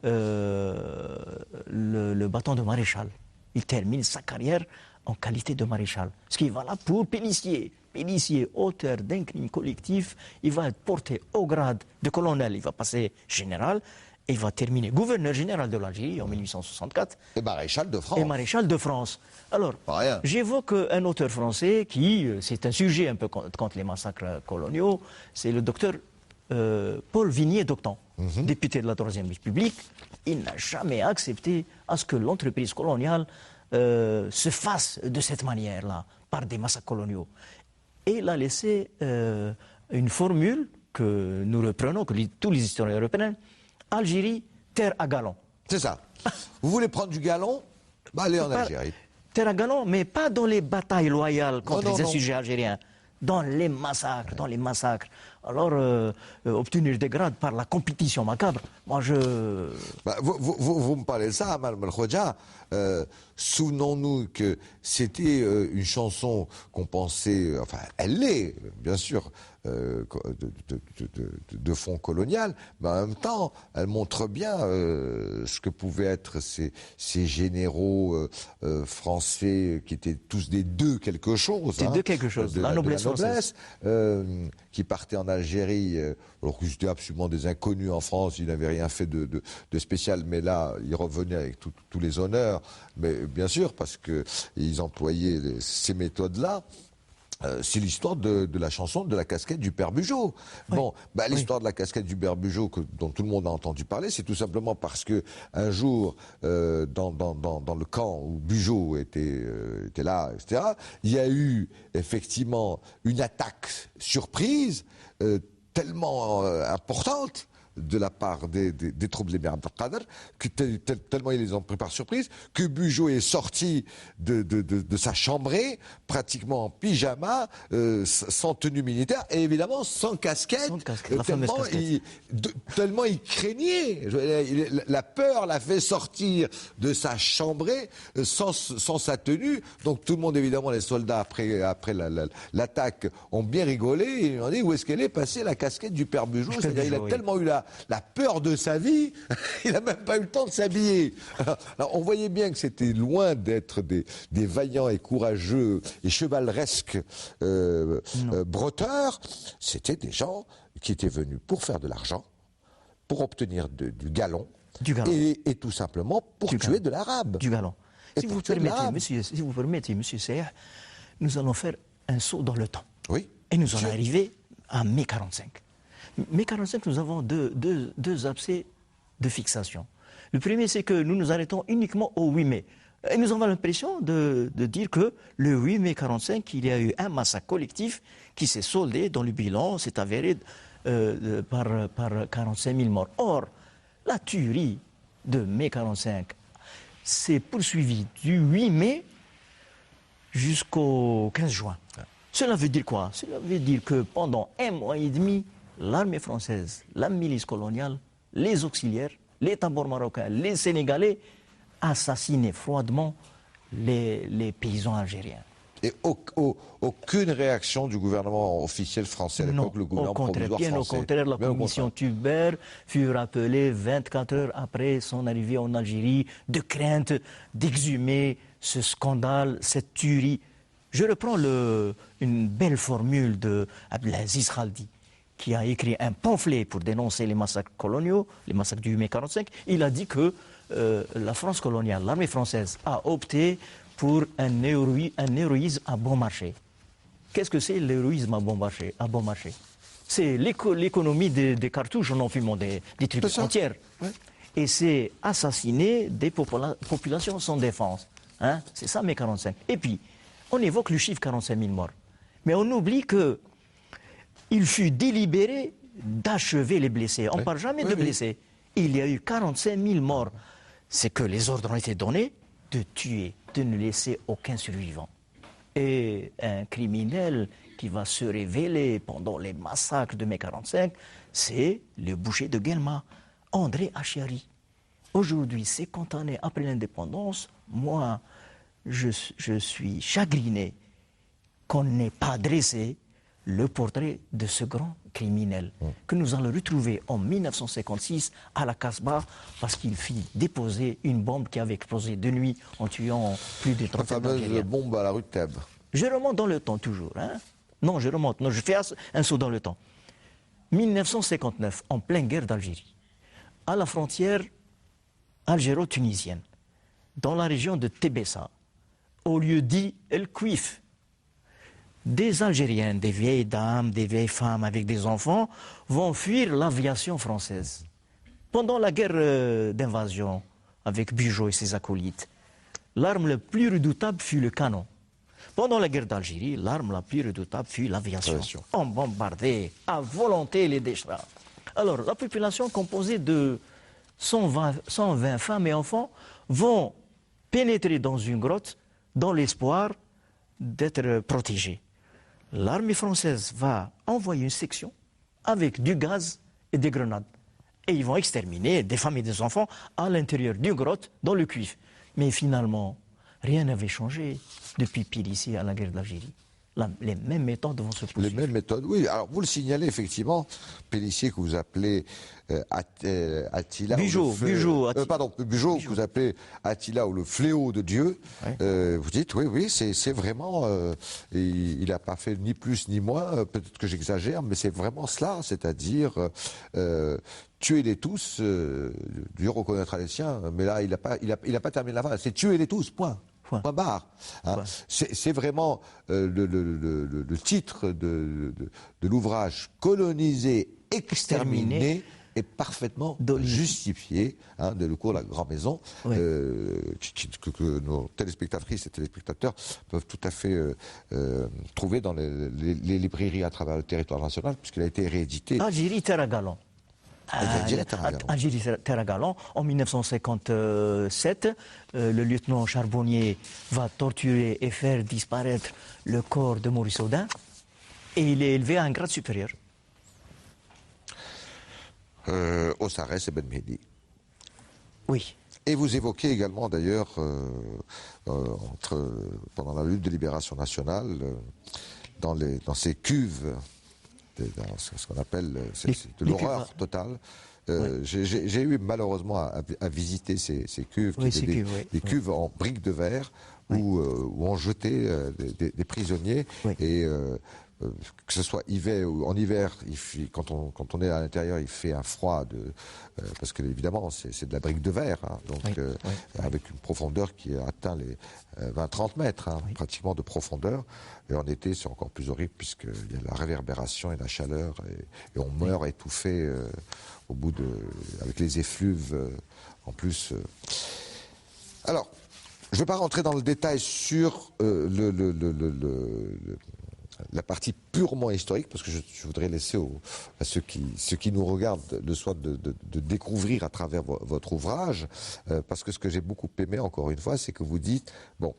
le bâton de maréchal. Il termine sa carrière en qualité de maréchal. Ce qui va là pour Pélissier. Pélissier, auteur d'un crime collectif, il va être porté au grade de colonel, il va passer général, et il va terminer gouverneur général de l'Algérie en 1864. Et maréchal de France. Et maréchal de France. Alors, j'évoque un auteur français qui, c'est un sujet un peu contre les massacres coloniaux, c'est le docteur Paul Vignier-Doctan, député de la Troisième République. Il n'a jamais accepté à ce que l'entreprise coloniale se fasse de cette manière-là, par des massacres coloniaux. Et il a laissé une formule que nous reprenons, que tous les historiens européens, Algérie, terre à galon. C'est ça. Vous voulez prendre du galon, allez en Algérie. Terre à galon, mais pas dans les batailles loyales contre les insurgés algériens. Dans les massacres, Alors, obtenir des grades par la compétition macabre, moi je... Vous me parlez de ça, Mme El-Khoja. Souvenons-nous que c'était une chanson qu'on pensait... Enfin, elle l'est, bien sûr, de fond colonial, mais en même temps, elle montre bien ce que pouvaient être ces généraux français qui étaient tous des deux quelque chose. De quelque chose, la noblesse française. Qui partaient en Algérie, alors qu'ils étaient absolument des inconnus en France, ils n'avaient rien fait de spécial, mais là, ils revenaient avec tous les honneurs, mais bien sûr, parce qu'ils employaient ces méthodes-là. C'est l'histoire de la chanson de la casquette du père Bugeaud. Oui. Bon, l'histoire de la casquette du père Bugeaud dont tout le monde a entendu parler, c'est tout simplement parce que un jour, dans le camp où Bugeaud était là, etc., il y a eu effectivement une attaque surprise tellement importante de la part des troupes de l'Émir Abdelkader, tellement ils les ont pris par surprise, que Bugeaud est sorti de sa chambrée, pratiquement en pyjama, sans tenue militaire, et évidemment sans casquette, tellement il craignait. La peur l'a fait sortir de sa chambrée sans sa tenue. Donc tout le monde, évidemment, les soldats, après l'attaque, ont bien rigolé, et ils ont dit où est-ce qu'elle est passée la casquette du père Bugeaud. C'est-à-dire il a tellement eu la peur de sa vie, il n'a même pas eu le temps de s'habiller. Alors, on voyait bien que c'était loin d'être des vaillants et courageux et chevaleresques breuteurs. C'était des gens qui étaient venus pour faire de l'argent, pour obtenir du galon. Et tout simplement pour tuer de l'arabe. Du galon. Si vous permettez, monsieur Seyh, nous allons faire un saut dans le temps. Oui. Et nous allons arriver à mai 45. Mai 45, nous avons deux abcès de fixation. Le premier, c'est que nous nous arrêtons uniquement au 8 mai. Et nous avons l'impression de dire que le 8 mai 1945, il y a eu un massacre collectif qui s'est soldé dans le bilan, s'est avéré par 45 000 morts. Or, la tuerie de mai 1945 s'est poursuivie du 8 mai jusqu'au 15 juin. Cela veut dire quoi? Cela veut dire que pendant un mois et demi, l'armée française, la milice coloniale, les auxiliaires, les tambours marocains, les Sénégalais assassinaient froidement les paysans algériens. Et aucune réaction du gouvernement officiel français à l'époque, le gouvernement provisoire bien français. au contraire, la commission Tubert fut rappelée 24 heures après son arrivée en Algérie, de crainte d'exhumer ce scandale, cette tuerie. Je reprends une belle formule de Abdelaziz Khaldi, qui a écrit un pamphlet pour dénoncer les massacres coloniaux, les massacres du mai 1945. Il a dit que la France coloniale, l'armée française, a opté pour un héroïsme à bon marché. Qu'est-ce que c'est l'héroïsme à bon marché? C'est l'économie des cartouches en enfumant des tribus entières. Ouais. Et c'est assassiner des populations sans défense. Hein? C'est ça, mai 1945. Et puis, on évoque le chiffre 45 000 morts. Mais on oublie qu'il fut délibéré d'achever les blessés. On ne parle jamais de blessés. Il y a eu 45 000 morts. C'est que les ordres ont été donnés de tuer, de ne laisser aucun survivant. Et un criminel qui va se révéler pendant les massacres de mai 1945, c'est le boucher de Guelma, André Achiari. Aujourd'hui, 50 années après l'indépendance, moi, je suis chagriné qu'on n'ait pas dressé le portrait de ce grand criminel que nous allons retrouver en 1956 à la Casbah parce qu'il fit déposer une bombe qui avait explosé de nuit en tuant plus de 30 Algériens. La fameuse bombe à la rue de Thèbes. Je remonte dans le temps toujours. Hein? Non, je remonte. Non, je fais un saut dans le temps. 1959, en pleine guerre d'Algérie, à la frontière algéro-tunisienne, dans la région de Tébessa, au lieu dit El Kouif, des Algériens, des vieilles dames, des vieilles femmes avec des enfants vont fuir l'aviation française. Pendant la guerre d'invasion avec Bugeaud et ses acolytes, l'arme la plus redoutable fut le canon. Pendant la guerre d'Algérie, l'arme la plus redoutable fut l'aviation. On bombardait à volonté les décharges. Alors, la population composée de 120 femmes et enfants vont pénétrer dans une grotte dans l'espoir d'être protégés. L'armée française va envoyer une section avec du gaz et des grenades. Et ils vont exterminer des femmes et des enfants à l'intérieur d'une grotte dans le cuivre. Mais finalement, rien n'avait changé depuis Pélissier à la guerre d'Algérie. Les mêmes méthodes vont se poursuivre. Les mêmes méthodes, oui. Alors, vous le signalez effectivement, Pélissier que vous appelez Attila... Bugeaud, Bugeaud, que vous appelez Attila ou le fléau de Dieu. Ouais. Vous dites, oui, c'est vraiment... il n'a pas fait ni plus ni moins, peut-être que j'exagère, mais c'est vraiment cela, c'est-à-dire... tuez-les tous, Dieu reconnaîtra les siens, mais là, il n'a pas terminé la phrase. C'est tuez-les tous, point. Point barre. Hein. C'est vraiment le titre de l'ouvrage coloniser, exterminer est parfaitement justifié, hein, de le cours de la Grande Maison, que nos téléspectatrices et téléspectateurs peuvent tout à fait trouver dans les librairies à travers le territoire national, puisqu'il a été réédité. Algérie, terre à galon. Algérie Terre à Galon, en 1957, le lieutenant Charbonnier va torturer et faire disparaître le corps de Maurice Audin et il est élevé à un grade supérieur. Osarès et Ben Mehdi. Oui. Et vous évoquez également d'ailleurs, pendant la lutte de libération nationale, dans ces cuves, dans ce qu'on appelle de l'horreur totale. J'ai eu malheureusement à visiter ces cuves, des cuves en briques de verre où on jetait des prisonniers et que ce soit hiver ou en hiver, quand on est à l'intérieur, il fait un froid parce que évidemment c'est de la brique de verre, hein, donc avec une profondeur qui atteint les 20-30 mètres, hein, pratiquement de profondeur. Et en été, c'est encore plus horrible puisqu'il y a la réverbération et la chaleur et on meurt étouffé au bout avec les effluves en plus. Alors, Je ne vais pas rentrer dans le détail sur la partie purement historique, parce que je voudrais laisser à ceux qui nous regardent le soin de découvrir à travers votre ouvrage, parce que ce que j'ai beaucoup aimé, encore une fois, c'est que vous dites, bon,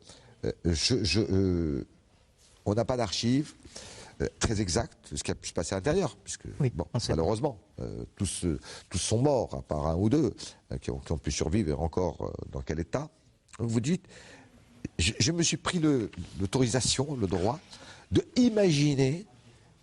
on n'a pas d'archives très exactes de ce qui a pu se passer à l'intérieur, puisque, oui, bon, malheureusement, tous sont morts, à part un ou deux, qui ont pu survivre encore dans quel état. Vous dites, je me suis pris l'autorisation, le droit, de imaginer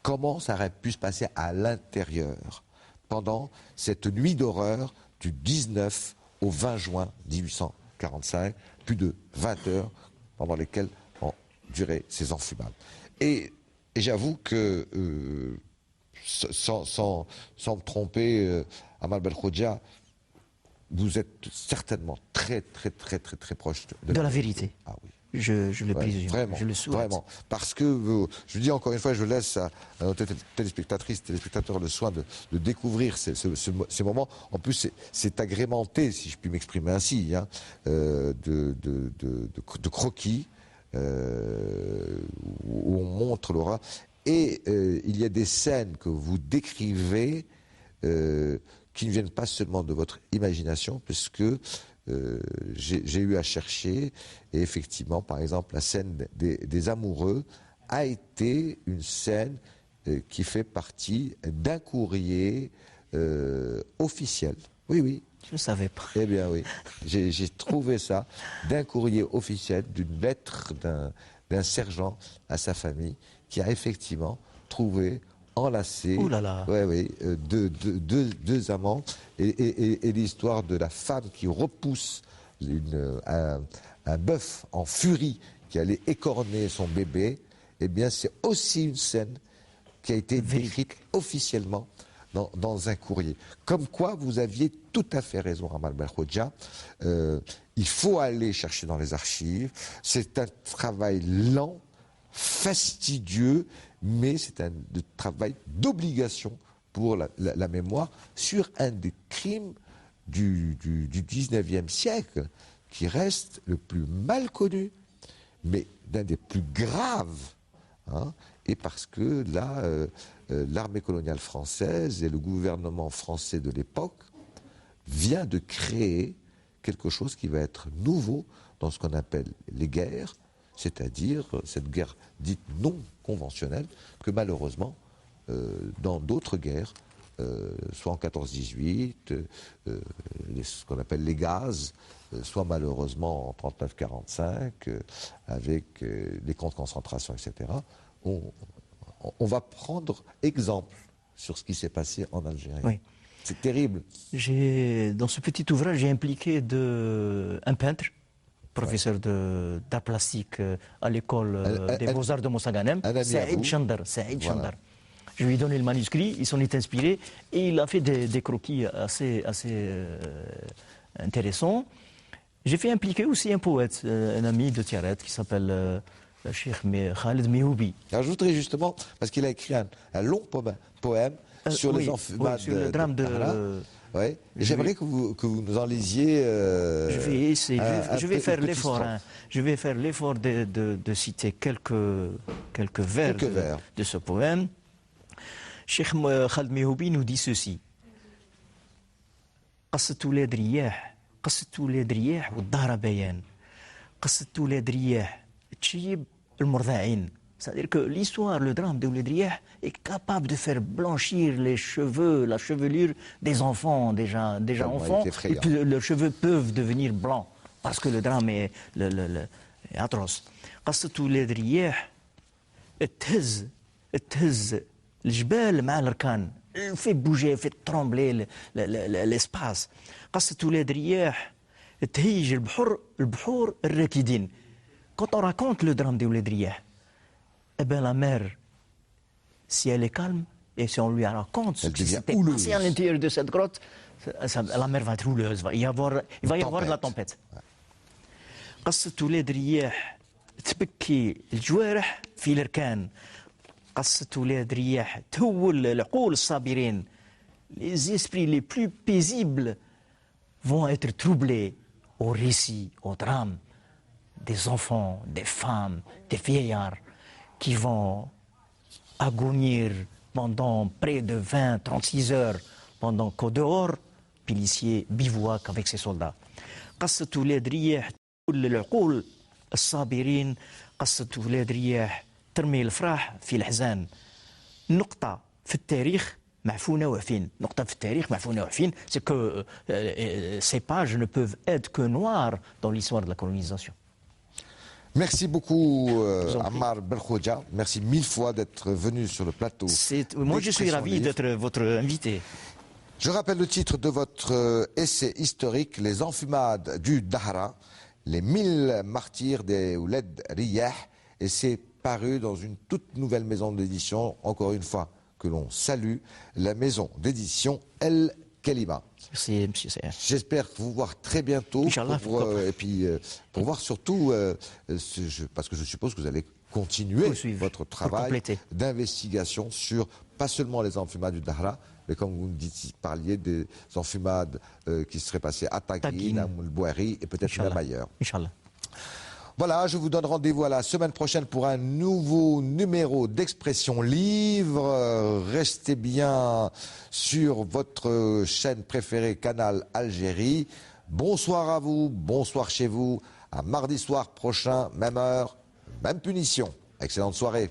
comment ça aurait pu se passer à l'intérieur pendant cette nuit d'horreur du 19 au 20 juin 1845, plus de 20 heures pendant lesquelles ont duré ces enfumades. Et j'avoue que, sans me tromper, Amal Belkhodja, vous êtes certainement très proche de la vérité. Ah oui. Je le présume, vraiment, je le souhaite. Vraiment, parce que, je dis encore une fois, je laisse à nos téléspectateurs le soin de découvrir ces moments. En plus, c'est agrémenté, si je puis m'exprimer ainsi, hein, de croquis, où on montre l'horreur. Et il y a des scènes que vous décrivez qui ne viennent pas seulement de votre imagination, puisque j'ai eu à chercher, et effectivement, par exemple, la scène des amoureux a été une scène qui fait partie d'un courrier officiel. Oui, oui. Je ne savais pas. Eh bien oui, j'ai trouvé ça d'un courrier officiel, d'une lettre d'un sergent à sa famille, qui a effectivement trouvé enlacé, deux amants, et l'histoire de la femme qui repousse un bœuf en furie qui allait écorner son bébé. Eh bien, c'est aussi une scène qui a été décrite officiellement dans un courrier. Comme quoi, vous aviez tout à fait raison, Amal Belkhodja. Il faut aller chercher dans les archives. C'est un travail lent, fastidieux, mais c'est un travail d'obligation pour la mémoire sur un des crimes du 19e siècle qui reste le plus mal connu, mais d'un des plus graves. Hein, et parce que là, l'armée coloniale française et le gouvernement français de l'époque vient de créer quelque chose qui va être nouveau dans ce qu'on appelle les guerres, c'est-à-dire cette guerre dite non conventionnelle que malheureusement, dans d'autres guerres, soit en 14-18, ce qu'on appelle les gaz, soit malheureusement en 39-45, avec les camps de concentration, etc., on va prendre exemple sur ce qui s'est passé en Algérie. Oui. C'est terrible. Dans ce petit ouvrage, j'ai impliqué un peintre, professeur d'art plastique à l'école des Beaux-Arts de Moussaganem, Saïd Chandar. Voilà. Je lui ai donné le manuscrit, il s'en est inspiré et il a fait des croquis assez intéressants. J'ai fait impliquer aussi un poète, un ami de Tiaret qui s'appelle Cheikh Khaled Mihoubi. Alors, je voudrais justement, parce qu'il a écrit un long poème sur les enfumades, sur le drame de... Ouais. J'aimerais que vous nous en lisiez. Je vais essayer. Je vais faire l'effort. Hein. Je vais faire l'effort de citer quelques vers de ce poème. Cheikh Khaled Mihoubi nous dit ceci. قصة ولاد رياح قصة ولاد رياح والظهر بيان قصة ولاد رياح تشيب المرضعين. C'est-à-dire que l'histoire, le drame de Ouled Riyah est capable de faire blanchir les cheveux, la chevelure des enfants, déjà enfants. Et puis leurs cheveux peuvent devenir blancs parce que le drame est atroce. قصة ولاد رياح تهز الجبال مع الأركان. Fait bouger, fait trembler l'espace. قصة ولاد رياح تهيج البحور الراكدين. Quand on raconte le drame de Ouled Riyah, eh bien la mer, si elle est calme, et si on lui raconte ce qui s'était passé à l'intérieur de cette grotte, la mer va être houleuse, il va y avoir de la tempête. قصة ولاد رياح تبكي الجوارح في الأركان. قصة ولاد رياح تهول العقول الصابرين. Les esprits les plus paisibles vont être troublés au récit, au drame des enfants, des femmes, des vieillards qui vont agonir pendant près de 20, 36 heures, pendant qu'au dehors, policiers bivouaquent avec ses soldats. قصة ولاد رياح كل العقول الصابرين، قصة ولاد رياح ترمي الفرح في الحزان. نقطة في التاريخ معفونة وعفين، نقطة في التاريخ معفونة وعفين، c'est que ces pages ne peuvent être que noires dans l'histoire de la colonisation. Merci beaucoup Ammar Belkhodja, merci mille fois d'être venu sur le plateau. Moi je suis ravi d'être votre invité. Je rappelle le titre de votre essai historique, Les enfumades du Dahra, les 1000 martyrs des Ouled Riyah, et c'est paru dans une toute nouvelle maison d'édition, encore une fois que l'on salue, la maison d'édition El Kelima. Merci, M. CR. J'espère vous voir très bientôt et puis pour voir surtout, parce que je suppose que vous allez continuer votre travail d'investigation sur pas seulement les enfumades du Dahra, mais comme vous parliez des enfumades qui seraient passées à Taguine, à Moulbouari et peut-être même ailleurs. Inch'Allah. Voilà, je vous donne rendez-vous à la semaine prochaine pour un nouveau numéro d'Expression Livre. Restez bien sur votre chaîne préférée, Canal Algérie. Bonsoir à vous, bonsoir chez vous. À mardi soir prochain, même heure, même punition. Excellente soirée.